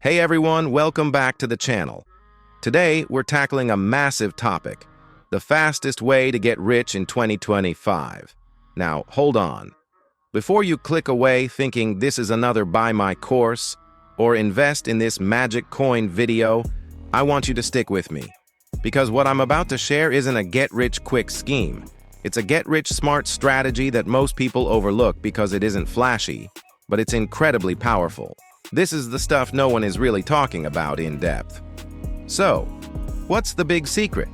Hey everyone, welcome back to the channel. Today, we're tackling a massive topic, the fastest way to get rich in 2025. Now, hold on. Before you click away thinking this is another buy my course or invest in this magic coin video, I want you to stick with me. Because what I'm about to share isn't a get-rich-quick scheme. It's a get-rich-smart strategy that most people overlook because it isn't flashy, but it's incredibly powerful. This is the stuff no one is really talking about in depth. So, what's the big secret?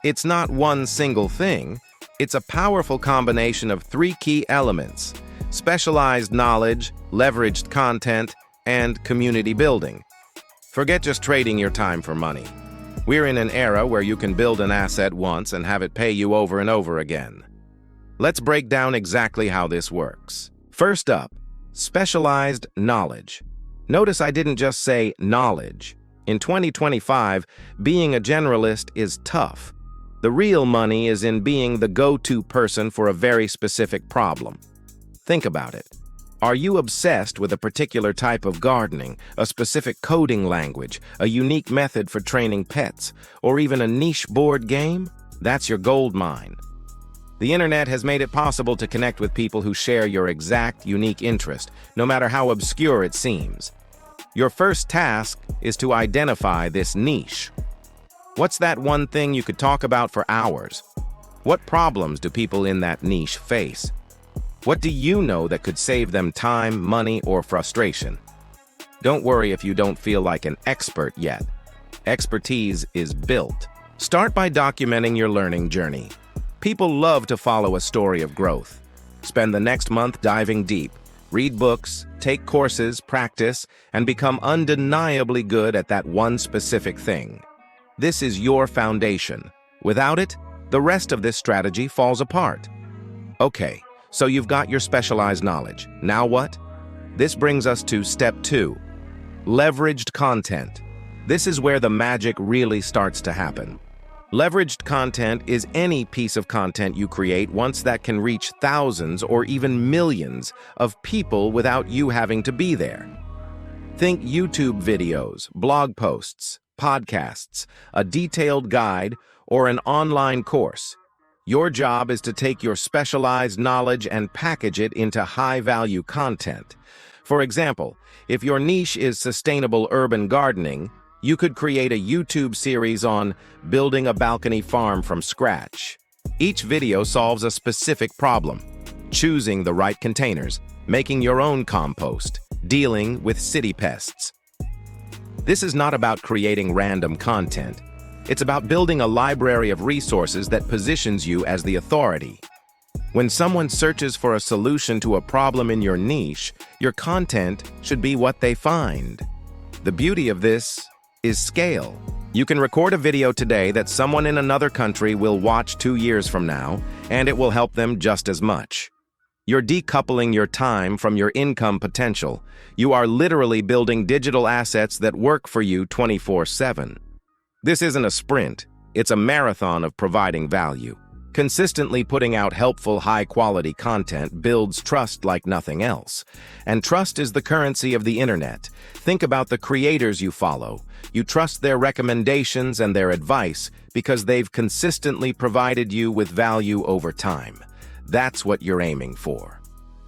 It's not one single thing. It's a powerful combination of three key elements: specialized knowledge, leveraged content, and community building. Forget just trading your time for money. We're in an era where you can build an asset once and have it pay you over and over again. Let's break down exactly how this works. First up, specialized knowledge. Notice I didn't just say knowledge. In 2025, being a generalist is tough. The real money is in being the go-to person for a very specific problem. Think about it. Are you obsessed with a particular type of gardening, a specific coding language, a unique method for training pets, or even a niche board game? That's your gold mine. The internet has made it possible to connect with people who share your exact, unique interest, no matter how obscure it seems. Your first task is to identify this niche. What's that one thing you could talk about for hours? What problems do people in that niche face? What do you know that could save them time, money, or frustration? Don't worry if you don't feel like an expert yet. Expertise is built. Start by documenting your learning journey. People love to follow a story of growth. Spend the next month diving deep. Read books, take courses, practice, and become undeniably good at that one specific thing. This is your foundation. Without it, the rest of this strategy falls apart. Okay, so you've got your specialized knowledge. Now what? This brings us to step 2, leveraged content. This is where the magic really starts to happen. Leveraged content is any piece of content you create once that can reach thousands or even millions of people without you having to be there. Think YouTube videos, blog posts, podcasts, a detailed guide, or an online course. Your job is to take your specialized knowledge and package it into high-value content. For example, if your niche is sustainable urban gardening, you could create a YouTube series on building a balcony farm from scratch. Each video solves a specific problem: choosing the right containers, making your own compost, dealing with city pests. This is not about creating random content. It's about building a library of resources that positions you as the authority. When someone searches for a solution to a problem in your niche, your content should be what they find. The beauty of this is scale. You can record a video today that someone in another country will watch 2 years from now, and it will help them just as much. You're decoupling your time from your income potential. You are literally building digital assets that work for you 24/7. This isn't a sprint, it's a marathon of providing value. Consistently putting out helpful, high-quality content builds trust like nothing else. And trust is the currency of the internet. Think about the creators you follow. You trust their recommendations and their advice because they've consistently provided you with value over time. That's what you're aiming for.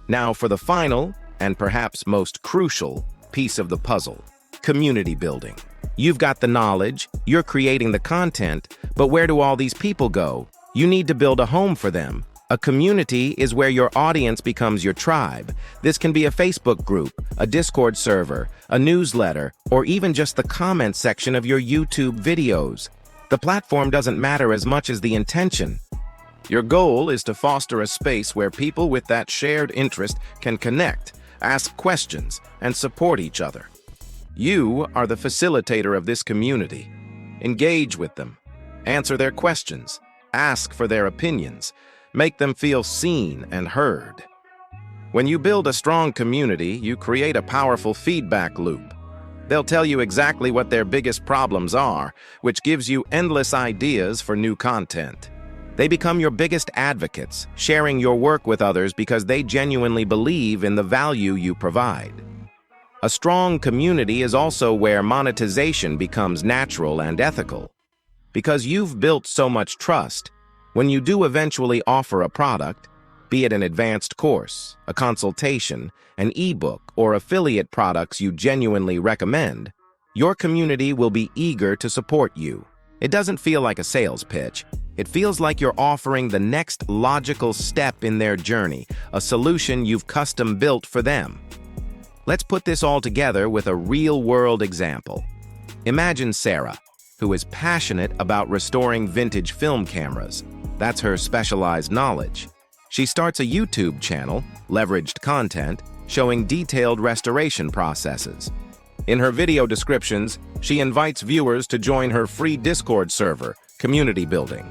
Now for the final, and perhaps most crucial, piece of the puzzle: community building. You've got the knowledge, you're creating the content, but where do all these people go? You need to build a home for them. A community is where your audience becomes your tribe. This can be a Facebook group, a Discord server, a newsletter, or even just the comment section of your YouTube videos. The platform doesn't matter as much as the intention. Your goal is to foster a space where people with that shared interest can connect, ask questions, and support each other. You are the facilitator of this community. Engage with them. Answer their questions. Ask for their opinions. Make them feel seen and heard. When you build a strong community, you create a powerful feedback loop. They'll tell you exactly what their biggest problems are, which gives you endless ideas for new content. They become your biggest advocates, sharing your work with others because they genuinely believe in the value you provide. A strong community is also where monetization becomes natural and ethical. Because you've built so much trust, when you do eventually offer a product, be it an advanced course, a consultation, an ebook, or affiliate products you genuinely recommend, your community will be eager to support you. It doesn't feel like a sales pitch. It feels like you're offering the next logical step in their journey, a solution you've custom built for them. Let's put this all together with a real-world example. Imagine Sarah, who is passionate about restoring vintage film cameras. That's her specialized knowledge. She starts a YouTube channel, leveraged content, showing detailed restoration processes. In her video descriptions, she invites viewers to join her free Discord server, Community Building.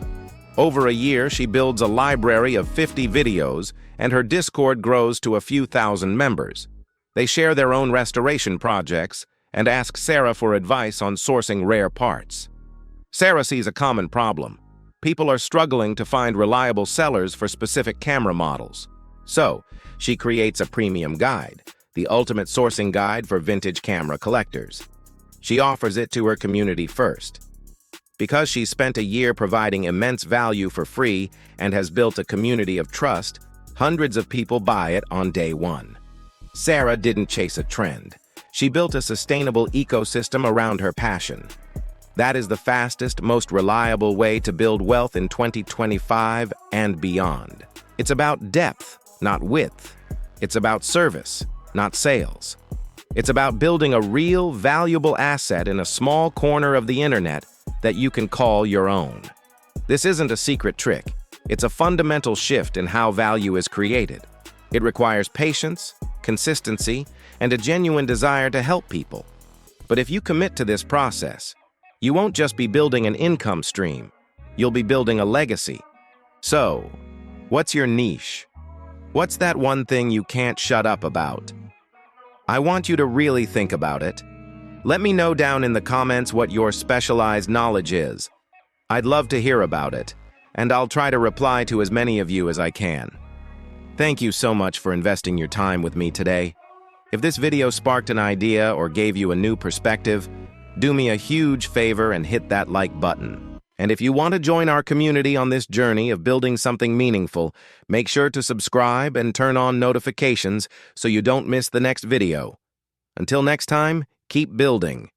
Over a year, she builds a library of 50 videos, and her Discord grows to a few thousand members. They share their own restoration projects and ask Sarah for advice on sourcing rare parts. Sarah sees a common problem. People are struggling to find reliable sellers for specific camera models. So, she creates a premium guide, the ultimate sourcing guide for vintage camera collectors. She offers it to her community first. Because she's spent a year providing immense value for free and has built a community of trust, hundreds of people buy it on day one. Sarah didn't chase a trend. She built a sustainable ecosystem around her passion. That is the fastest, most reliable way to build wealth in 2025 and beyond. It's about depth, not width. It's about service, not sales. It's about building a real, valuable asset in a small corner of the internet that you can call your own. This isn't a secret trick. It's a fundamental shift in how value is created. It requires patience, consistency, and a genuine desire to help people. But if you commit to this process, you won't just be building an income stream. You'll be building a legacy. So, what's your niche? What's that one thing you can't shut up about? I want you to really think about it. Let me know down in the comments what your specialized knowledge is. I'd love to hear about it, and I'll try to reply to as many of you as I can. Thank you so much for investing your time with me today. If this video sparked an idea or gave you a new perspective, do me a huge favor and hit that like button. And if you want to join our community on this journey of building something meaningful, make sure to subscribe and turn on notifications so you don't miss the next video. Until next time, keep building.